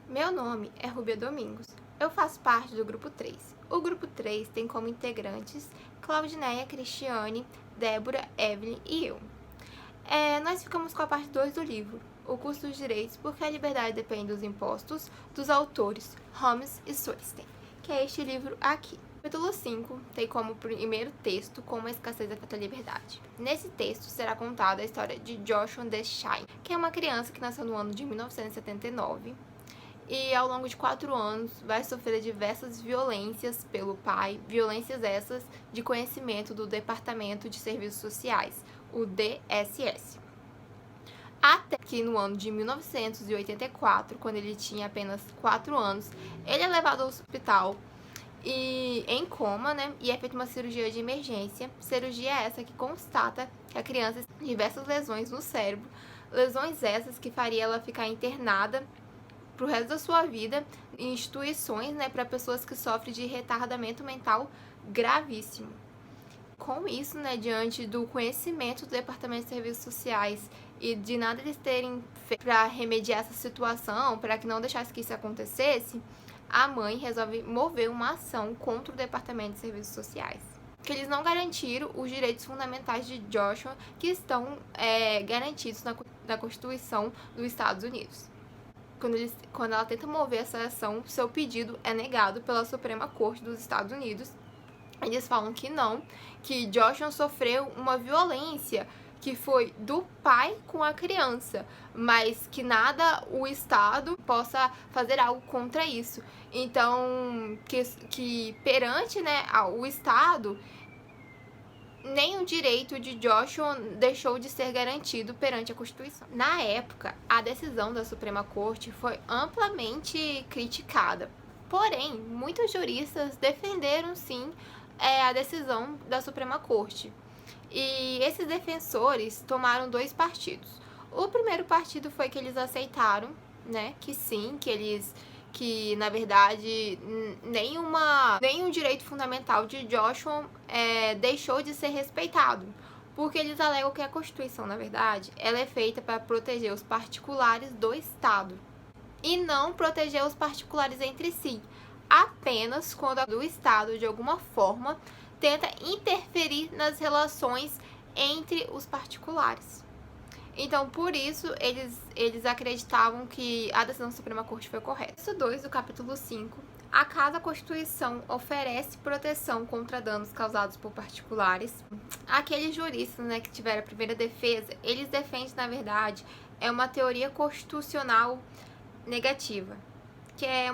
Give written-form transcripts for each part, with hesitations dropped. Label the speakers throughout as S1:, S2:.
S1: Meu nome é Rúbia Domingos. Eu faço parte do Grupo 3. O Grupo 3 tem como integrantes Claudineia, Cristiane, Débora, Evelyn e eu. Nós ficamos com a parte 2 do livro, O Custo dos Direitos, porque a liberdade depende dos impostos, dos autores Holmes e Swesten, que é este livro aqui. O capítulo 5 tem como primeiro texto Como a escassez afeta a liberdade. Nesse texto será contada a história de Joshua Deschain, que é uma criança que nasceu no ano de 1979 e ao longo de 4 anos vai sofrer diversas violências pelo pai, violências essas de conhecimento do Departamento de Serviços Sociais, o DSS. Até que no ano de 1984, quando ele tinha apenas 4 anos, ele é levado ao hospital e em coma, né? E é feita uma cirurgia de emergência. Cirurgia essa que constata que a criança tem diversas lesões no cérebro, lesões essas que faria ela ficar internada pro resto da sua vida em instituições, né, para pessoas que sofrem de retardamento mental gravíssimo. Com isso, né, diante do conhecimento do Departamento de Serviços Sociais e de nada eles terem feito para remediar essa situação, para que não deixasse que isso acontecesse, a mãe resolve mover uma ação contra o Departamento de Serviços Sociais. Que eles não garantiram os direitos fundamentais de Joshua que estão garantidos na Constituição dos Estados Unidos. Quando ela tenta mover essa ação, seu pedido é negado pela Suprema Corte dos Estados Unidos. Eles falam que não, que Joshua sofreu uma violência que foi do pai com a criança, mas que nada o Estado possa fazer algo contra isso. Então, que perante, né, o Estado, nem o direito de Joshua deixou de ser garantido perante a Constituição. Na época, a decisão da Suprema Corte foi amplamente criticada. Porém, muitos juristas defenderam sim a decisão da Suprema Corte. E esses defensores tomaram 2 partidos. O primeiro partido foi que eles aceitaram, né, que sim, que na verdade nenhum direito fundamental de Joshua deixou de ser respeitado, porque eles alegam que a Constituição, na verdade, ela é feita para proteger os particulares do Estado e não proteger os particulares entre si, apenas quando o Estado, de alguma forma, tenta interferir nas relações entre os particulares. Então, por isso, eles acreditavam que a decisão da Suprema Corte foi correta. Texto 2 do capítulo 5. Acaso a Constituição oferece proteção contra danos causados por particulares? Aqueles juristas, né, que tiveram a primeira defesa, eles defendem, na verdade, uma teoria constitucional negativa, que é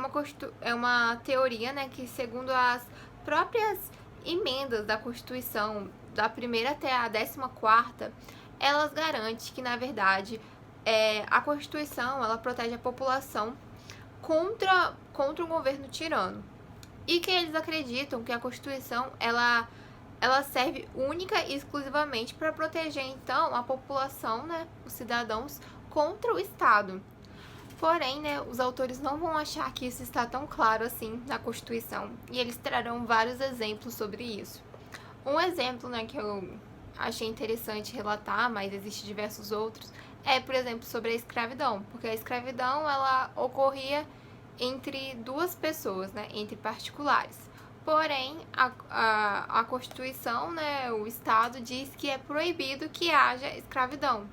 S1: uma teoria, né, que segundo as próprias emendas da Constituição, da primeira até a 14ª, elas garantem que, na verdade, a Constituição ela protege a população contra um governo tirano. E que eles acreditam que a Constituição ela serve única e exclusivamente para proteger, então, a população, né, os cidadãos, contra o Estado. Porém, né, os autores não vão achar que isso está tão claro assim na Constituição, e eles trarão vários exemplos sobre isso. Um exemplo, né, que eu achei interessante relatar, mas existem diversos outros, por exemplo, sobre a escravidão, porque a escravidão ela ocorria entre 2 pessoas, né, entre particulares. Porém, a Constituição, né, o Estado diz que é proibido que haja escravidão.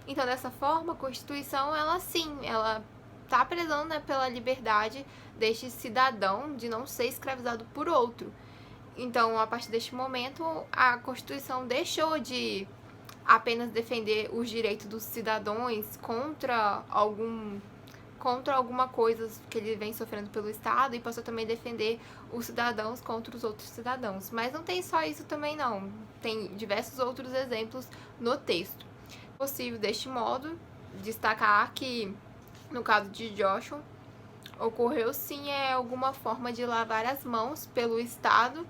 S1: Então, dessa forma, a Constituição, ela está prezando, né, pela liberdade deste cidadão de não ser escravizado por outro. Então, a partir deste momento, a Constituição deixou de apenas defender os direitos dos cidadãos contra alguma coisa que ele vem sofrendo pelo Estado, e passou também a defender os cidadãos contra os outros cidadãos. Mas não tem só isso também, não. Tem diversos outros exemplos no texto. É possível, deste modo, destacar que, no caso de Joshua, ocorreu sim alguma forma de lavar as mãos pelo Estado,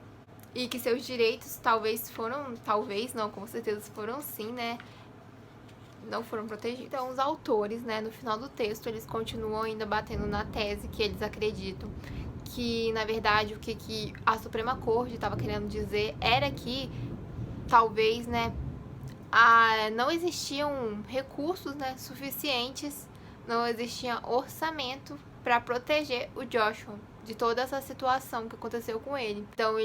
S1: e que seus direitos talvez não, com certeza foram sim, né, não foram protegidos. Então, os autores, né, no final do texto, eles continuam ainda batendo na tese que eles acreditam que, na verdade, o que a Suprema Corte estava querendo dizer era que, talvez, né, não existiam recursos, né, suficientes, não existia orçamento para proteger o Joshua de toda essa situação que aconteceu com ele. Então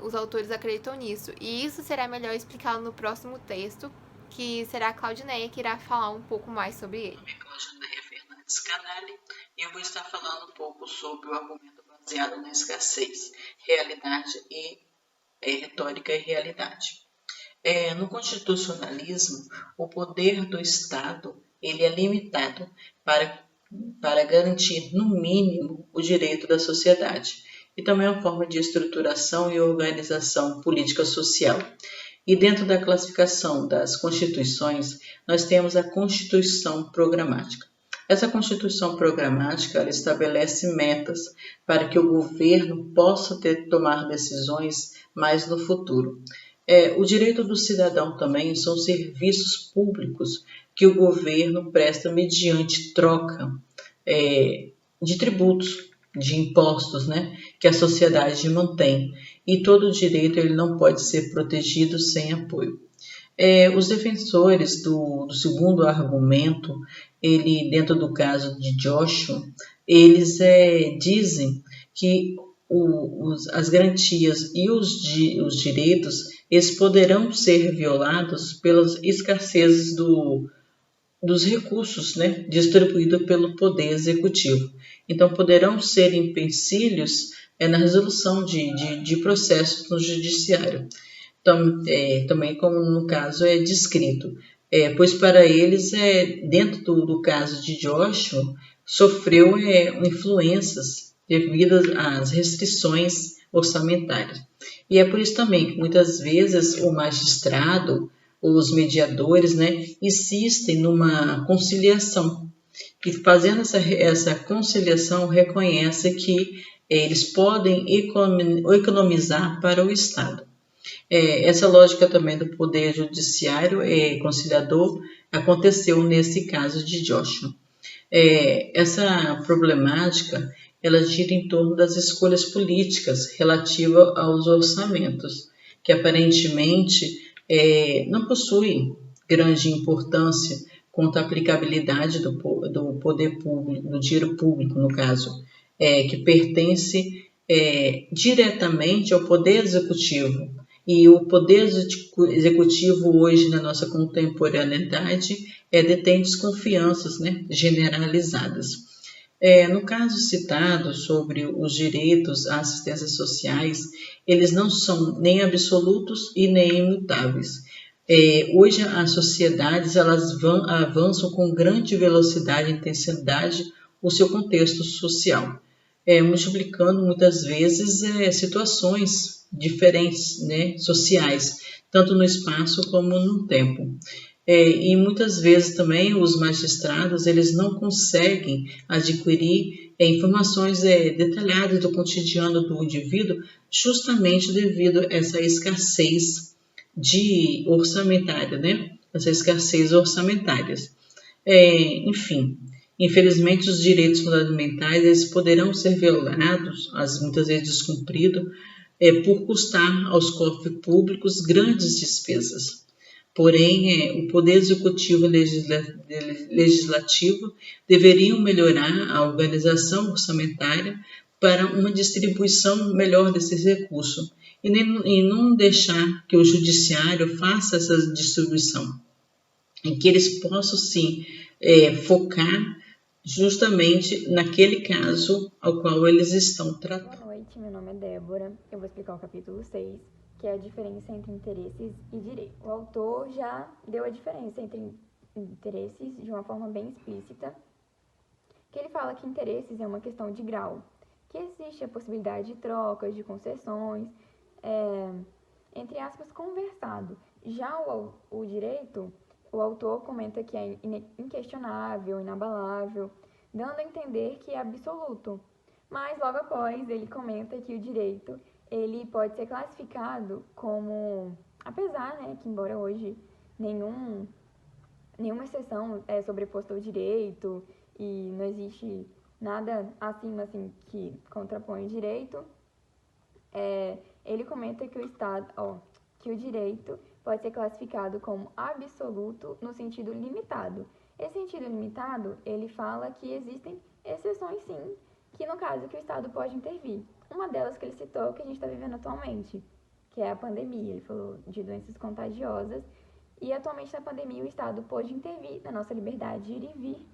S1: os autores acreditam nisso. E isso será melhor explicado no próximo texto, que será a Claudineia que irá falar um pouco mais sobre ele.
S2: Meu nome é Claudineia Fernandes Canali e eu vou estar falando um pouco sobre o argumento baseado na escassez, realidade e retórica e realidade. No constitucionalismo, o poder do Estado ele é limitado para garantir, no mínimo, o direito da sociedade. E também é uma forma de estruturação e organização política social. E dentro da classificação das constituições, nós temos a Constituição Programática. Essa Constituição Programática ela estabelece metas para que o governo possa tomar decisões mais no futuro. O direito do cidadão também são serviços públicos que o governo presta mediante troca de tributos, de impostos, né, que a sociedade mantém. E todo direito ele não pode ser protegido sem apoio. Os defensores do segundo argumento, dentro do caso de Joshua, eles dizem que as garantias e os direitos eles poderão ser violados pelas escassezes dos recursos, né, distribuídos pelo Poder Executivo. Então, poderão ser empecilhos na resolução de processos no Judiciário. Então, também como no caso é descrito, pois para eles, dentro do caso de Joshua, sofreu influências devido às restrições orçamentárias. E é por isso também que muitas vezes o magistrado, os mediadores, né, insistem numa conciliação. E fazendo essa conciliação, reconhece que eles podem economizar para o Estado. Essa lógica também do poder judiciário conciliador aconteceu nesse caso de Joshua. Essa problemática ela gira em torno das escolhas políticas relativas aos orçamentos, que aparentemente não possuem grande importância quanto à aplicabilidade do poder público, do dinheiro público, no caso, que pertence diretamente ao poder executivo. E o poder executivo hoje, na nossa contemporaneidade, detém desconfianças, né, generalizadas. No caso citado sobre os direitos à assistência sociais, eles não são nem absolutos e nem imutáveis. Hoje as sociedades elas avançam com grande velocidade e intensidade o seu contexto social, multiplicando muitas vezes situações diferentes, né, sociais, tanto no espaço como no tempo. E muitas vezes também os magistrados eles não conseguem adquirir informações detalhadas do cotidiano do indivíduo justamente devido a essa escassez orçamentária, né? Essa escassez orçamentária. Enfim, infelizmente os direitos fundamentais eles poderão ser violados, muitas vezes descumpridos, por custar aos cofres públicos grandes despesas. Porém, o Poder Executivo e Legislativo deveriam melhorar a organização orçamentária para uma distribuição melhor desses recursos e não deixar que o Judiciário faça essa distribuição, em que eles possam, sim, focar justamente naquele caso ao qual eles estão tratando.
S3: Boa noite, meu nome é Débora. Eu vou explicar o capítulo 6, que é a diferença entre interesses e direito. O autor já deu a diferença entre interesses de uma forma bem explícita, que ele fala que interesses é uma questão de grau, que existe a possibilidade de trocas, de concessões, entre aspas, conversado. Já o direito, o autor comenta que é inquestionável, inabalável, dando a entender que é absoluto. Mas logo após ele comenta que o direito ele pode ser classificado como, apesar, né, que embora hoje nenhuma exceção é sobreposta ao direito e não existe nada acima assim que contrapõe o direito, ele comenta que que o direito pode ser classificado como absoluto no sentido limitado. Esse sentido limitado, ele fala que existem exceções sim, que no caso que o Estado pode intervir. Uma delas que ele citou, que a gente está vivendo atualmente, que é a pandemia. Ele falou de doenças contagiosas, e atualmente na pandemia o Estado pode intervir na nossa liberdade de ir e vir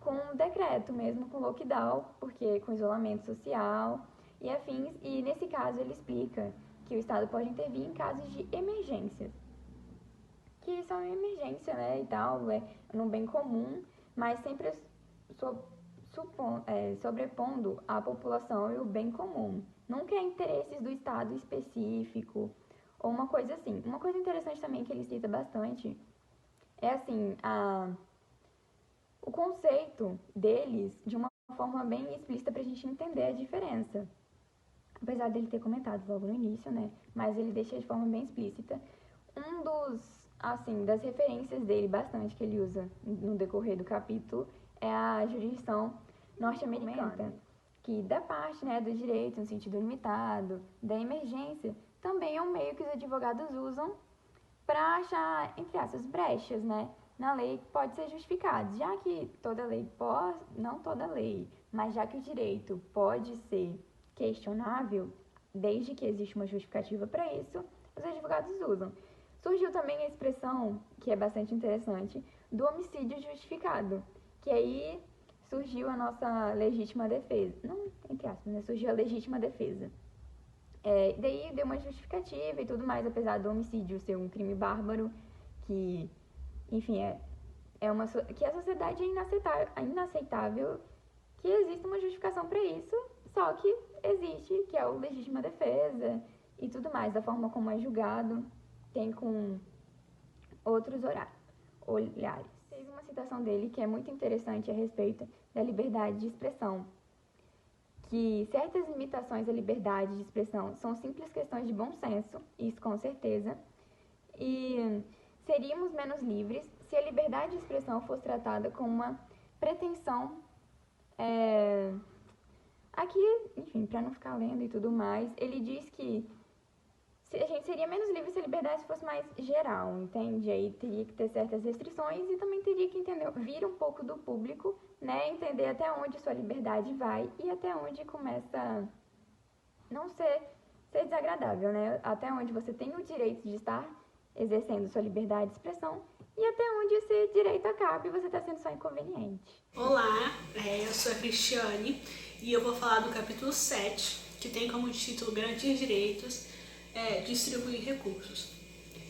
S3: com um decreto mesmo, com lockdown, porque com isolamento social e afins, e nesse caso ele explica que o Estado pode intervir em casos de emergências, que são emergência, né, e tal, é no bem comum, mas sempre sobrepondo a população e o bem comum. Nunca é interesses do Estado específico, ou uma coisa assim. Uma coisa interessante também que ele cita bastante é assim, o conceito deles de uma forma bem explícita para a gente entender a diferença. Apesar dele ter comentado logo no início, né? Mas ele deixa de forma bem explícita. Das referências dele bastante que ele usa no decorrer do capítulo é a jurisdição norte-americana, que da parte, né, do direito no sentido limitado, da emergência, também é um meio que os advogados usam para achar, entre aspas, brechas, né, na lei que pode ser justificado. Já que toda lei não toda lei, mas já que o direito pode ser questionável, desde que existe uma justificativa para isso, os advogados usam. Surgiu também a expressão, que é bastante interessante, do homicídio justificado, que aí surgiu a nossa legítima defesa. Não, entre aspas, né? Surgiu a legítima defesa. Daí deu uma justificativa e tudo mais, apesar do homicídio ser um crime bárbaro, que, enfim, que a sociedade é inaceitável que exista uma justificação para isso, só que existe, que é o legítima defesa e tudo mais, da forma como é julgado, tem com outros olhares. Teve uma citação dele que é muito interessante a respeito da liberdade de expressão, que certas limitações à liberdade de expressão são simples questões de bom senso, isso com certeza, e seríamos menos livres se a liberdade de expressão fosse tratada como uma pretensão, aqui, enfim, para não ficar lendo e tudo mais, ele diz que a gente seria menos livre se a liberdade fosse mais geral, entende? Aí teria que ter certas restrições e também teria que vir um pouco do público, né? Entender até onde sua liberdade vai e até onde começa a não ser desagradável, né? Até onde você tem o direito de estar exercendo sua liberdade de expressão e até onde esse direito acaba e você está sendo só inconveniente.
S4: Olá, eu sou a Cristiane e eu vou falar do capítulo 7, que tem como título Garantir Direitos, distribuir recursos.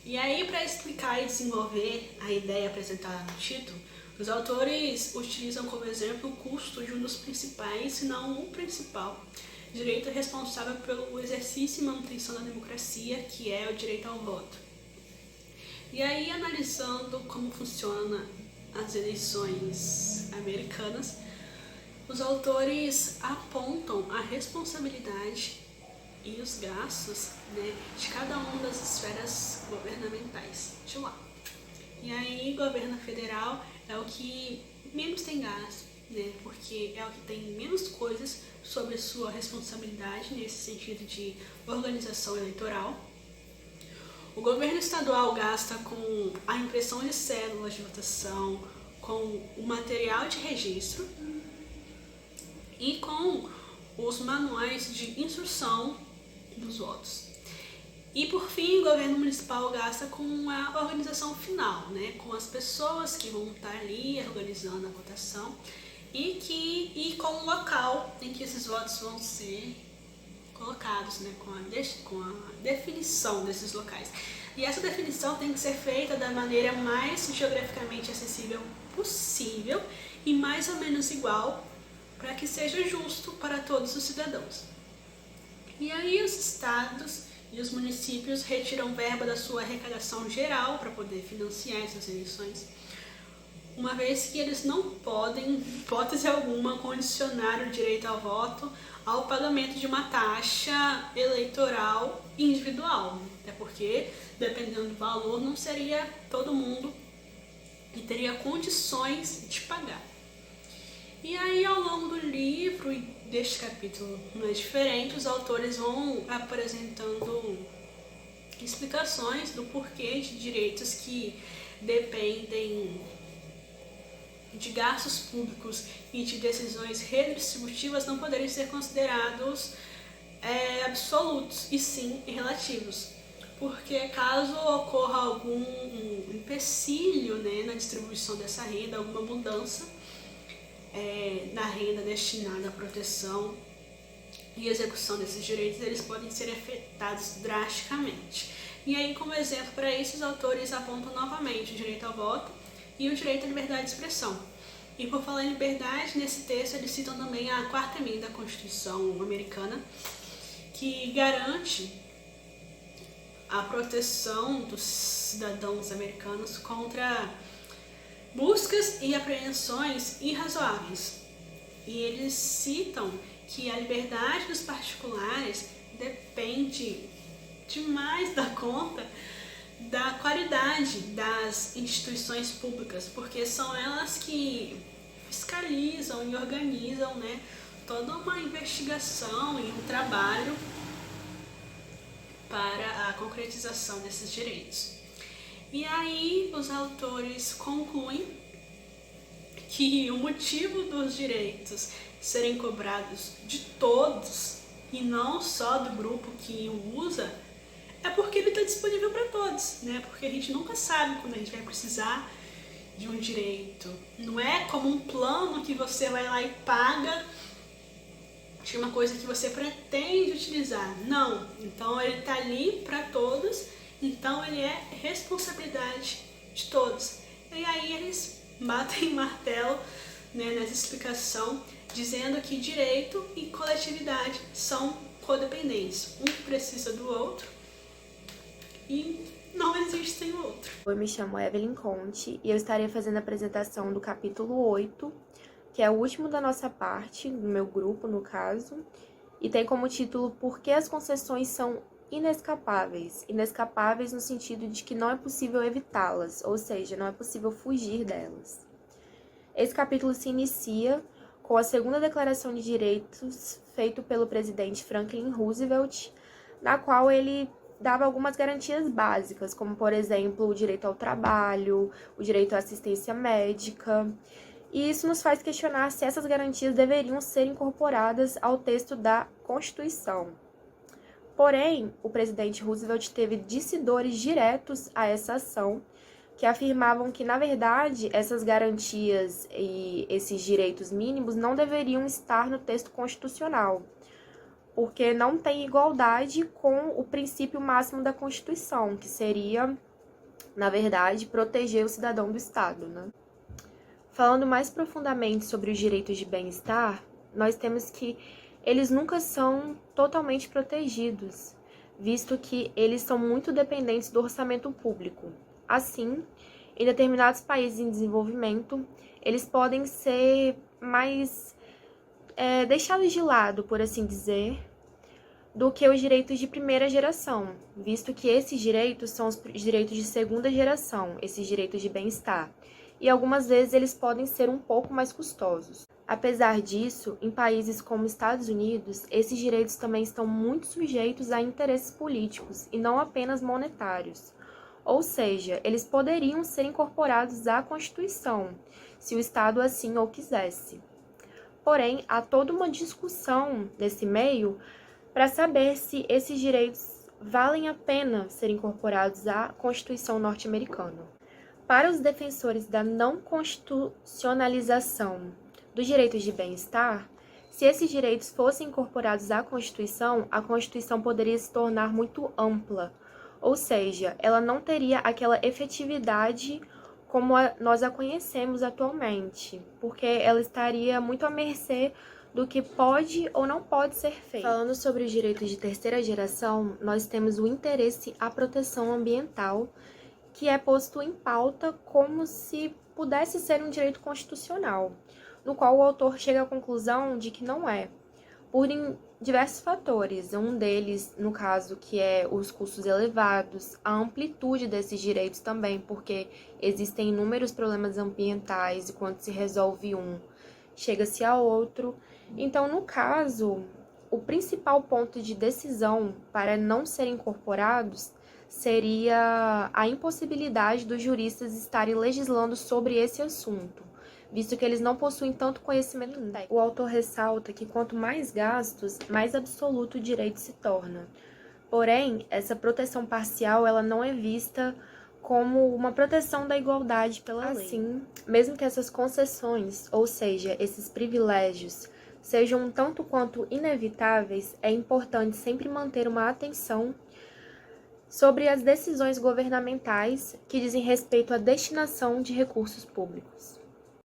S4: E aí, para explicar e desenvolver a ideia apresentada no título, os autores utilizam como exemplo o custo de um dos principais, se não o principal, direito responsável pelo exercício e manutenção da democracia, que é o direito ao voto. E aí, analisando como funciona as eleições americanas, os autores apontam a responsabilidade e os gastos, né, de cada uma das esferas governamentais de lá. E aí, governo federal é o que menos tem gasto, né, porque é o que tem menos coisas sobre sua responsabilidade nesse sentido de organização eleitoral. O governo estadual gasta com a impressão de cédulas de votação, com o material de registro e com os manuais de instrução dos votos. E por fim, o governo municipal gasta com a organização final, né, com as pessoas que vão estar ali organizando a votação e com o local em que esses votos vão ser colocados, né, com a definição desses locais. E essa definição tem que ser feita da maneira mais geograficamente acessível possível e mais ou menos igual para que seja justo para todos os cidadãos. E aí os estados e os municípios retiram verba da sua arrecadação geral para poder financiar essas eleições, uma vez que eles não podem, em hipótese alguma, condicionar o direito ao voto ao pagamento de uma taxa eleitoral individual, até porque, dependendo do valor, não seria todo mundo que teria condições de pagar. E aí, ao longo do livro e deste capítulo não é diferente, os autores vão apresentando explicações do porquê de direitos que dependem de gastos públicos e de decisões redistributivas não poderem ser considerados absolutos, e sim relativos. Porque caso ocorra algum empecilho, né, na distribuição dessa renda, alguma mudança na renda destinada à proteção e execução desses direitos, eles podem ser afetados drasticamente. E aí, como exemplo para isso, os autores apontam novamente o direito ao voto e o direito à liberdade de expressão. E por falar em liberdade, nesse texto eles citam também a 4ª emenda da Constituição americana, que garante a proteção dos cidadãos americanos contra buscas e apreensões irrazoáveis. E eles citam que a liberdade dos particulares depende demais da conta da qualidade das instituições públicas, porque são elas que fiscalizam e organizam, né, toda uma investigação e um trabalho para a concretização desses direitos. E aí os autores concluem que o motivo dos direitos serem cobrados de todos e não só do grupo que o usa é porque ele está disponível para todos, né? Porque a gente nunca sabe quando a gente vai precisar de um direito. Não é como um plano que você vai lá e paga de uma coisa que você pretende utilizar. Não. Então ele está ali para todos, então ele é responsabilidade de todos. E aí eles batem martelo, né, nessa explicação, dizendo que direito e coletividade são codependentes. Um precisa do outro e não existe sem o outro.
S5: Eu me chamo Evelyn Conte e eu estarei fazendo a apresentação do capítulo 8, que é o último da nossa parte, do meu grupo, no caso, e tem como título Por que as concessões são inescapáveis. Inescapáveis no sentido de que não é possível evitá-las, ou seja, não é possível fugir delas. Esse capítulo se inicia com a segunda declaração de direitos feita pelo presidente Franklin Roosevelt, na qual ele dava algumas garantias básicas, como, por exemplo, o direito ao trabalho, o direito à assistência médica. E isso nos faz questionar se essas garantias deveriam ser incorporadas ao texto da Constituição. Porém, o presidente Roosevelt teve dissidores diretos a essa ação, que afirmavam que, na verdade, essas garantias e esses direitos mínimos não deveriam estar no texto constitucional, porque não tem igualdade com o princípio máximo da Constituição, que seria, na verdade, proteger o cidadão do Estado, né? Falando mais profundamente sobre os direitos de bem-estar, nós temos que eles nunca são totalmente protegidos, visto que eles são muito dependentes do orçamento público. Assim, em determinados países em desenvolvimento, eles podem ser mais deixados de lado, por assim dizer, do que os direitos de primeira geração, visto que esses direitos são os direitos de segunda geração, esses direitos de bem-estar. E algumas vezes eles podem ser um pouco mais custosos. Apesar disso, em países como Estados Unidos, esses direitos também estão muito sujeitos a interesses políticos e não apenas monetários. Ou seja, eles poderiam ser incorporados à Constituição, se o Estado assim o quisesse. Porém, há toda uma discussão nesse meio para saber se esses direitos valem a pena ser incorporados à Constituição norte-americana. Para os defensores da não constitucionalização dos direitos de bem-estar, se esses direitos fossem incorporados à Constituição, a Constituição poderia se tornar muito ampla, ou seja, ela não teria aquela efetividade como nós a conhecemos atualmente, porque ela estaria muito à mercê do que pode ou não pode ser feito. Falando sobre os direitos de terceira geração, nós temos o interesse à proteção ambiental, que é posto em pauta como se pudesse ser um direito constitucional, no qual o autor chega à conclusão de que não é, por diversos fatores. Um deles, no caso, que é os custos elevados, a amplitude desses direitos também, porque existem inúmeros problemas ambientais e quando se resolve um, chega-se a outro. Então, no caso, o principal ponto de decisão para não serem incorporados seria a impossibilidade dos juristas estarem legislando sobre esse assunto, visto que eles não possuem tanto conhecimento técnico. O autor ressalta que quanto mais gastos, mais absoluto o direito se torna. Porém, essa proteção parcial ela não é vista como uma proteção da igualdade pela lei. Assim, mesmo que essas concessões, ou seja, esses privilégios, sejam um tanto quanto inevitáveis, é importante sempre manter uma atenção sobre as decisões governamentais que dizem respeito à destinação de recursos públicos.